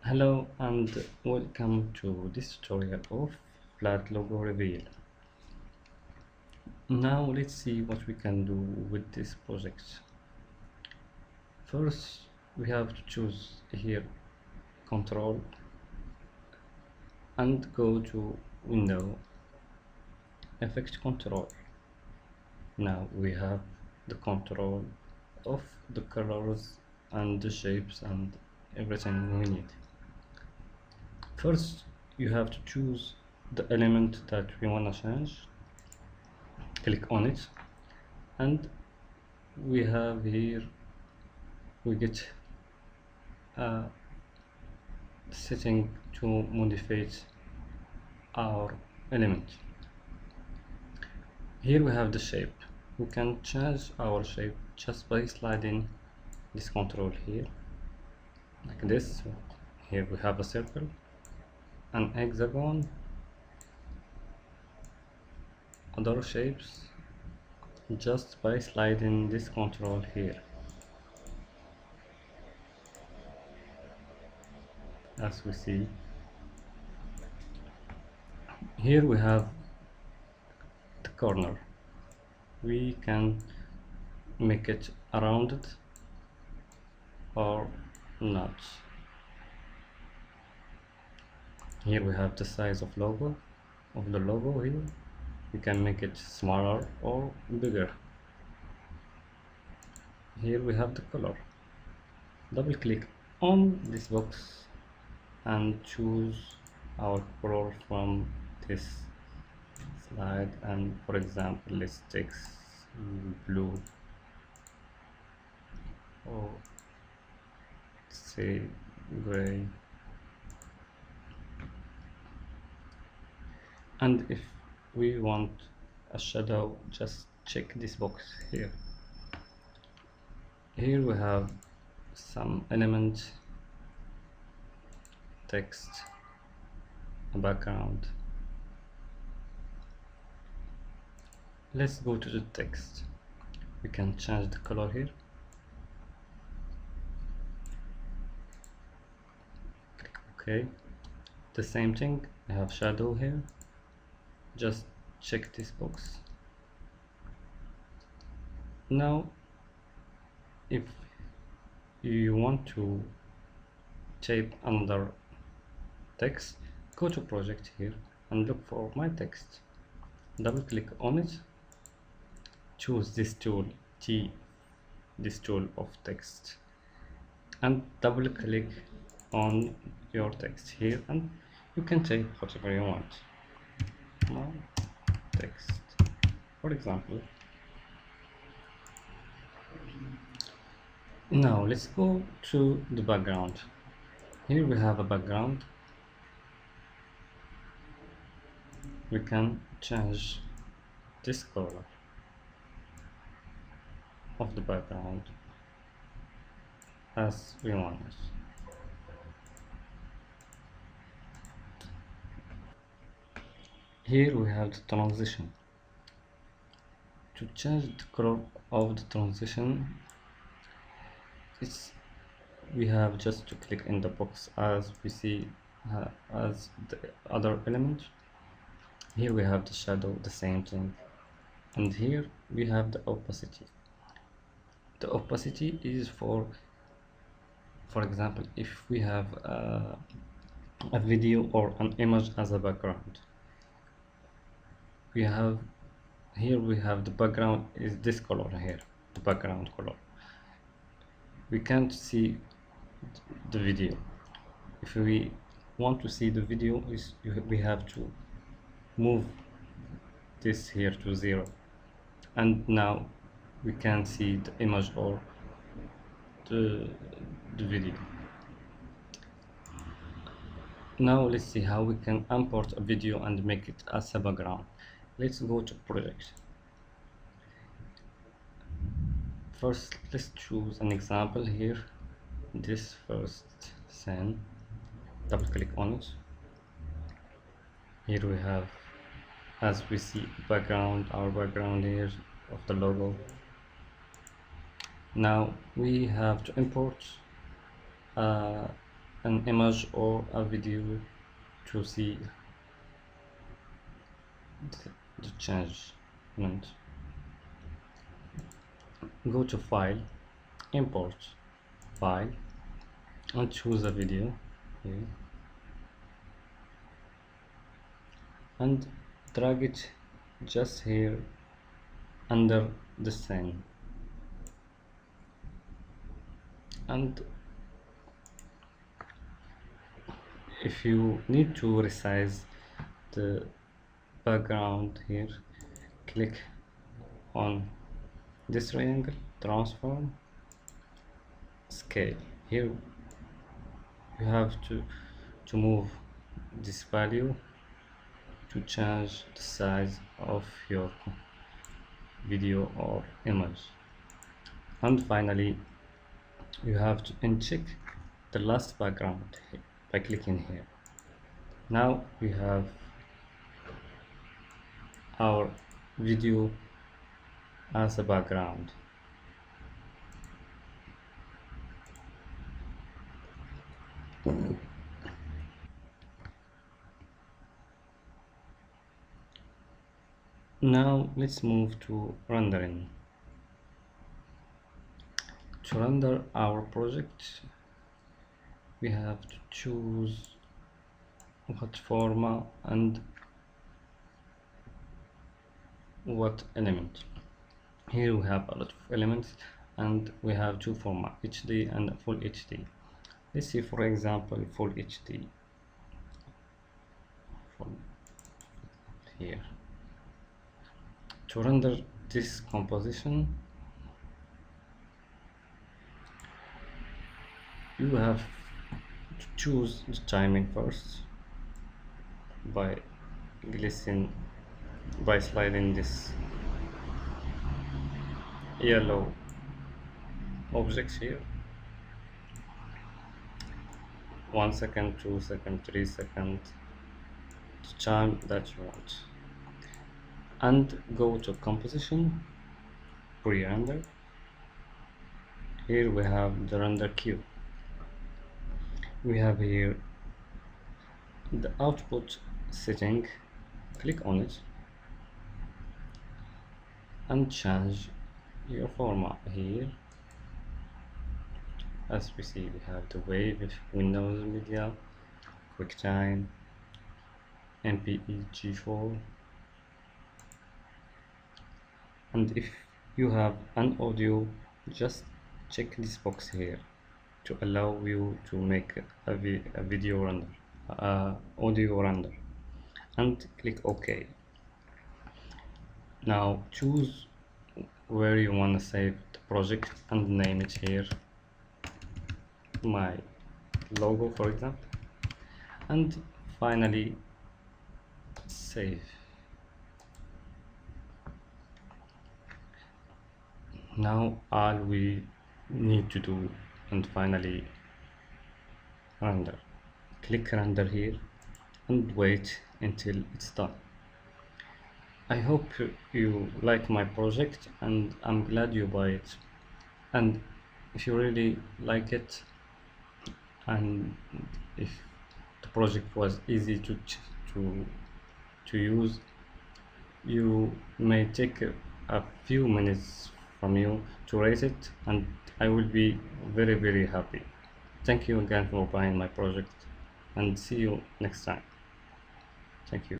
Hello and welcome to this tutorial of flat logo reveal. Now let's see what we can do with this project. First we have to choose here control and go to window effect control. Now we have the control of the colors and the shapes and everything we need. First you have to choose the element that we want to change, click on it, and we have here we get a setting to modify our element. Here we have the shape. We can change our shape just by sliding this control here like this. Here we have a circle, an hexagon, other shapes just by sliding this control here. As we see here we have the corner. We can make it rounded or not. Here we have the size of the logo here. We can make it smaller or bigger. Here we have the color. Double click on this box and choose our color from this slide, and for example let's take blue, or say gray, and if we want a shadow just check this box here. Here we have some elements, text, a background. Let's go to the text. We can change the color here. Click OK. The same thing, I have shadow here. Just check this box. Now if you want to type another text, go to project here and look for my text. Double click on it, choose this tool this tool of text, and double click on your text here, and you can type whatever you want. My text, for example. Now let's go to the background. Here we have a background. We can change this color of the background as we want it. Here we have the transition. To change the color of the transition, we have just to click in the box as we see as the other element. Here we have the shadow, the same thing, and here we have the opacity. The opacity is for example, if we have a video or an image as a background. We have the background is this color here, the background color. We can't see the video. If we want to see the video, we have to move this here to 0, and now we can see the image or the video. Now let's see how we can import a video and make it as a background. Let's go to project. First let's choose an example here, this first scene. Double click on it. Here we have, as we see, background, our background here of the logo. Now we have to import an image or a video to see the changement. Go to File, Import File, and choose a video here, and drag it just here under the scene. And if you need to resize the background here, click on this triangle, transform, scale. Here you have to move this value to change the size of your video or image. And finally, you have to uncheck the last background by clicking here. Now we have our video as a background. Now let's move to rendering. To render our project, we have to choose what format and what element. Here we have a lot of elements, and we have two formats, HD and full HD. Let's see, for example, full HD from here. To render this composition, you have to choose the timing first by sliding this yellow objects here. 1 second, 2 seconds, 3 seconds, the time that you want, and go to composition, pre-render. Here we have the render queue. We have here the output setting. Click on it and change your format. Here, as we see, we have the wave, Windows Media, QuickTime, MPEG-4, and if you have an audio, just check this box here to allow you to make a video render, audio render, and click OK. Now choose where you want to save the project and name it here, my logo for example, and finally save. Now all we need to do and finally render. Click render here and wait until it's done. I hope you like my project, and I'm glad you buy it. And if you really like it, and if the project was easy to use, you may take a few minutes from you to rate it, and I will be very happy. Thank you again for buying my project, and see you next time. Thank you.